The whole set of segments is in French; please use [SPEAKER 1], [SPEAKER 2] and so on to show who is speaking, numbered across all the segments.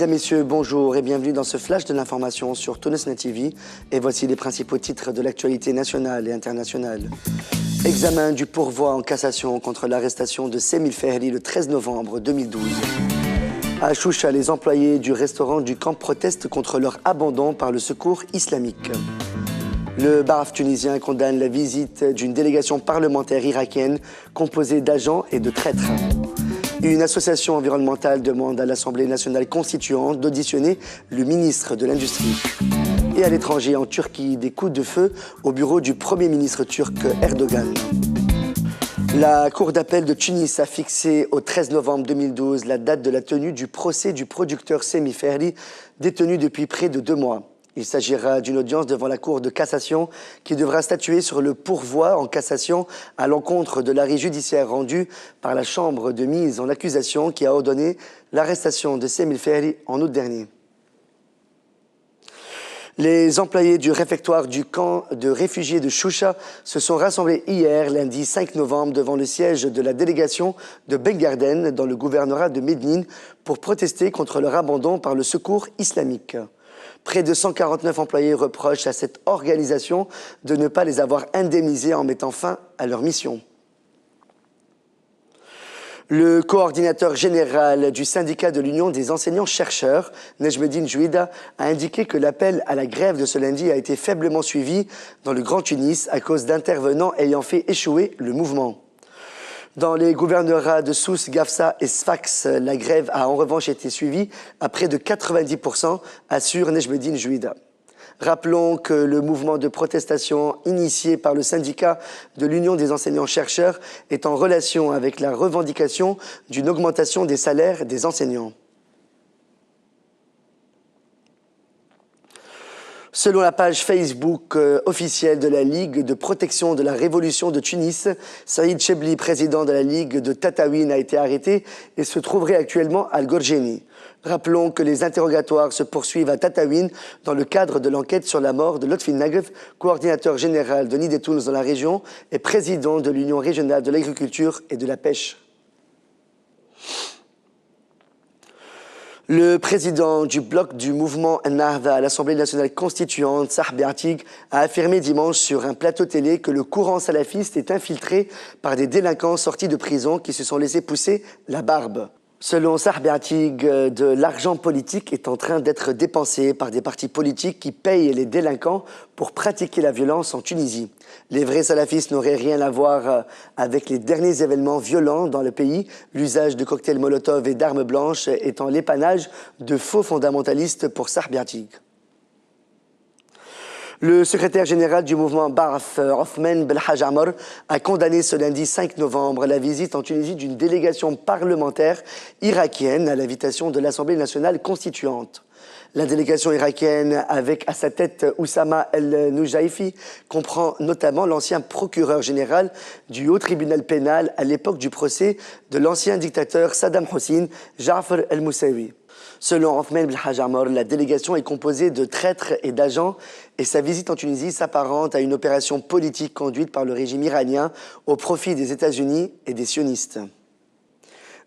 [SPEAKER 1] Mesdames, Messieurs, bonjour et bienvenue dans ce flash de l'information sur Tunisnet TV. Et voici les principaux titres de l'actualité nationale et internationale. Examen du pourvoi en cassation contre l'arrestation de Semil Fehri le 13 novembre 2012. À Choucha, les employés du restaurant du camp protestent contre leur abandon par le secours islamique. Le Baraf tunisien condamne la visite d'une délégation parlementaire irakienne composée d'agents et de traîtres. Une association environnementale demande à l'Assemblée nationale constituante d'auditionner le ministre de l'Industrie. Et à l'étranger, en Turquie, des coups de feu au bureau du Premier ministre turc Erdogan. La Cour d'appel de Tunis a fixé au 13 novembre 2012 la date de la tenue du procès du producteur Semil Fehri, détenu depuis près de 2 mois. Il s'agira d'une audience devant la Cour de cassation qui devra statuer sur le pourvoi en cassation à l'encontre de l'arrêt judiciaire rendu par la Chambre de mise en accusation qui a ordonné l'arrestation de Semil Fehri en août dernier. Les employés du réfectoire du camp de réfugiés de Choucha se sont rassemblés hier, lundi 5 novembre, devant le siège de la délégation de Bengarden dans le gouvernorat de Médine pour protester contre leur abandon par le secours islamique. Près de 149 employés reprochent à cette organisation de ne pas les avoir indemnisés en mettant fin à leur mission. Le coordinateur général du syndicat de l'Union des enseignants-chercheurs, Nejmeddine Jouida, a indiqué que l'appel à la grève de ce lundi a été faiblement suivi dans le Grand Tunis à cause d'intervenants ayant fait échouer le mouvement. Dans les gouvernorats de Sousse, Gafsa et Sfax, la grève a en revanche été suivie à près de 90%, assure Nejmeddine Jouida. Rappelons que le mouvement de protestation initié par le syndicat de l'Union des enseignants-chercheurs est en relation avec la revendication d'une augmentation des salaires des enseignants. Selon la page Facebook officielle de la Ligue de protection de la Révolution de Tunis, Saïd Chebli, président de la Ligue de Tataouine, a été arrêté et se trouverait actuellement à Al-Gorjeni. Rappelons que les interrogatoires se poursuivent à Tataouine dans le cadre de l'enquête sur la mort de Lotfi Nagef, coordinateur général de Nidetouns dans la région et président de l'Union régionale de l'agriculture et de la pêche. Le président du bloc du mouvement Ennahda à l'Assemblée nationale constituante, Sahbi Atig, a affirmé dimanche sur un plateau télé que le courant salafiste est infiltré par des délinquants sortis de prison qui se sont laissés pousser la barbe. Selon Sahbi Atig, de l'argent politique est en train d'être dépensé par des partis politiques qui payent les délinquants pour pratiquer la violence en Tunisie. Les vrais salafistes n'auraient rien à voir avec les derniers événements violents dans le pays, l'usage de cocktails Molotov et d'armes blanches étant l'épanage de faux fondamentalistes pour Sahbi Atig. Le secrétaire général du mouvement Baraf, Othman Belhaj Amr, a condamné ce lundi 5 novembre la visite en Tunisie d'une délégation parlementaire irakienne à l'invitation de l'Assemblée nationale constituante. La délégation irakienne, avec à sa tête Oussama El-Noujaifi, comprend notamment l'ancien procureur général du haut tribunal pénal à l'époque du procès de l'ancien dictateur Saddam Hussein, Ja'far el-Moussaoui. Selon Othman Belhaj Amr, la délégation est composée de traîtres et d'agents et sa visite en Tunisie s'apparente à une opération politique conduite par le régime iranien au profit des États-Unis et des sionistes.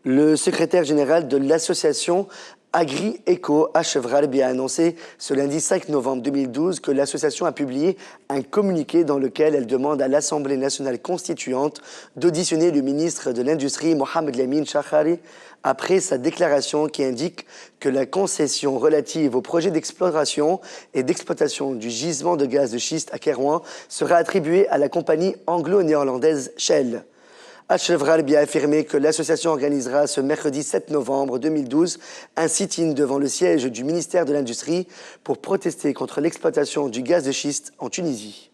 [SPEAKER 1] Le secrétaire général de l'association Agri-Eco, H. a annoncé ce lundi 5 novembre 2012 que l'association a publié un communiqué dans lequel elle demande à l'Assemblée nationale constituante d'auditionner le ministre de l'Industrie, Mohamed Lamine Chakhari, après sa déclaration qui indique que la concession relative au projet d'exploration et d'exploitation du gisement de gaz de schiste à Kairouan sera attribuée à la compagnie anglo-néerlandaise Shell. Ashraf Ghalibi a affirmé que l'association organisera ce mercredi 7 novembre 2012 un sit-in devant le siège du ministère de l'Industrie pour protester contre l'exploitation du gaz de schiste en Tunisie.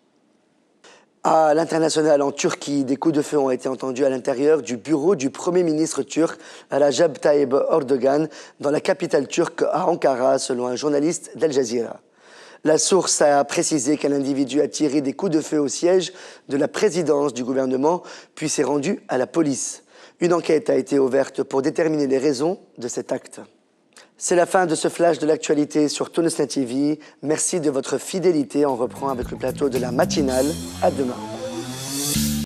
[SPEAKER 1] À l'international, en Turquie, des coups de feu ont été entendus à l'intérieur du bureau du Premier ministre turc, Recep Tayyip Erdogan, dans la capitale turque à Ankara, selon un journaliste d'Al Jazeera. La source a précisé qu'un individu a tiré des coups de feu au siège de la présidence du gouvernement, puis s'est rendu à la police. Une enquête a été ouverte pour déterminer les raisons de cet acte. C'est la fin de ce flash de l'actualité sur Tunisnet TV. Merci de votre fidélité. On reprend avec le plateau de la matinale. À demain.